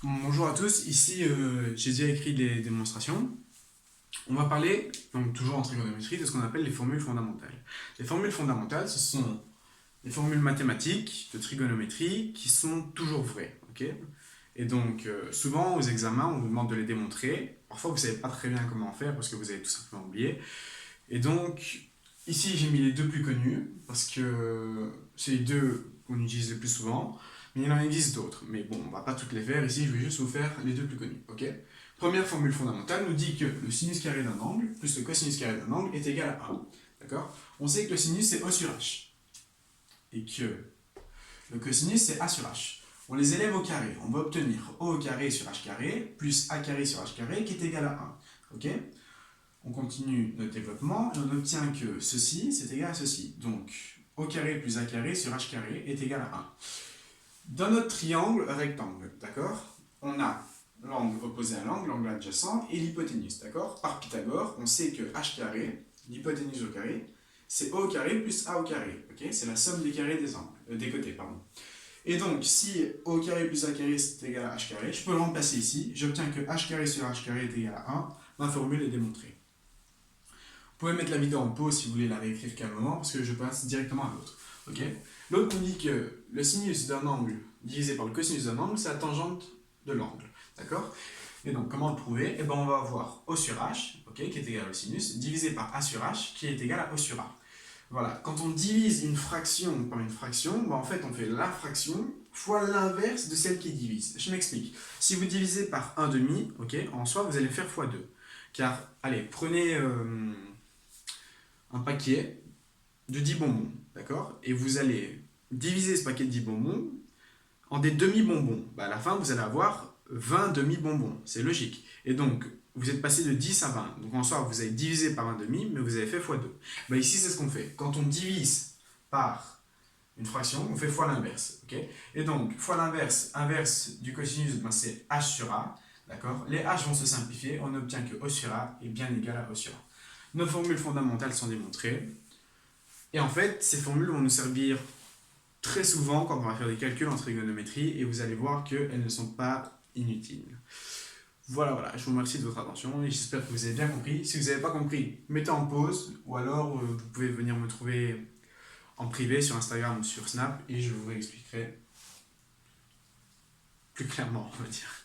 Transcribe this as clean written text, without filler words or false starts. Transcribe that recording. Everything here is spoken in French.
Bonjour à tous, ici j'ai déjà écrit des démonstrations. On va parler, donc toujours en trigonométrie, de ce qu'on appelle les formules fondamentales. Les formules fondamentales, ce sont des formules mathématiques de trigonométrie qui sont toujours vraies. Ok. Et donc souvent aux examens, on vous demande de les démontrer. Parfois vous ne savez pas très bien comment faire parce que vous avez tout simplement oublié. Et donc ici j'ai mis les deux plus connus parce que c'est les deux qu'on utilise le plus souvent. Mais il en existe d'autres. Mais bon, on va pas toutes les faire. Ici, je vais juste vous faire les deux plus connus. Ok. Première formule fondamentale nous dit que le sinus carré d'un angle plus le cosinus carré d'un angle est égal à 1. D'accord. On sait que le sinus c'est O sur H. Et que le cosinus c'est A sur H. On les élève au carré. On va obtenir O au carré sur H carré plus A carré sur H carré qui est égal à 1. Ok. On continue notre développement et on obtient que ceci c'est égal à ceci. Donc O carré plus A carré sur H carré est égal à 1. Dans notre triangle rectangle, d'accord, on a l'angle opposé à l'angle adjacent et l'hypoténuse, d'accord. Par Pythagore, on sait que h carré, l'hypoténuse au carré, c'est O au carré plus A au carré, ok. C'est la somme des carrés des angles, des côtés, pardon. Et donc, si O au carré plus A carré c'est égal à h carré, je peux le remplacer ici, j'obtiens que h carré sur h carré est égal à 1, ma formule est démontrée. Vous pouvez mettre la vidéo en pause si vous voulez la réécrire calmement, parce que je passe directement à l'autre. Okay. L'autre nous dit que le sinus d'un angle divisé par le cosinus d'un angle, c'est la tangente de l'angle. D'accord. Et donc, comment le prouver? Eh ben, on va avoir O sur H, okay, qui est égal au sinus, divisé par A sur H, qui est égal à O sur A. Voilà. Quand on divise une fraction par une fraction, ben, en fait, on fait la fraction fois l'inverse de celle qui divise. Je m'explique. Si vous divisez par 1/2, okay, en soi, vous allez faire fois 2. Car, allez, prenez un paquet de 10 bonbons, d'accord. Et vous allez diviser ce paquet de 10 bonbons en des demi-bonbons. À la fin, vous allez avoir 20 demi-bonbons, c'est logique. Et donc, vous êtes passé de 10 à 20. Donc en soi, vous avez divisé par un demi, mais vous avez fait x2. Ici, c'est ce qu'on fait. Quand on divise par une fraction, on fait fois l'inverse. Okay. Et donc, fois l'inverse, inverse du cosinus, c'est h sur a. D'accord. Les h vont se simplifier, on obtient que O sur a est bien égal à O sur a. Nos formules fondamentales sont démontrées. Et en fait, ces formules vont nous servir très souvent quand on va faire des calculs en trigonométrie et vous allez voir qu'elles ne sont pas inutiles. Voilà, je vous remercie de votre attention et j'espère que vous avez bien compris. Si vous n'avez pas compris, mettez en pause ou alors vous pouvez venir me trouver en privé sur Instagram ou sur Snap et je vous réexpliquerai plus clairement, on va dire.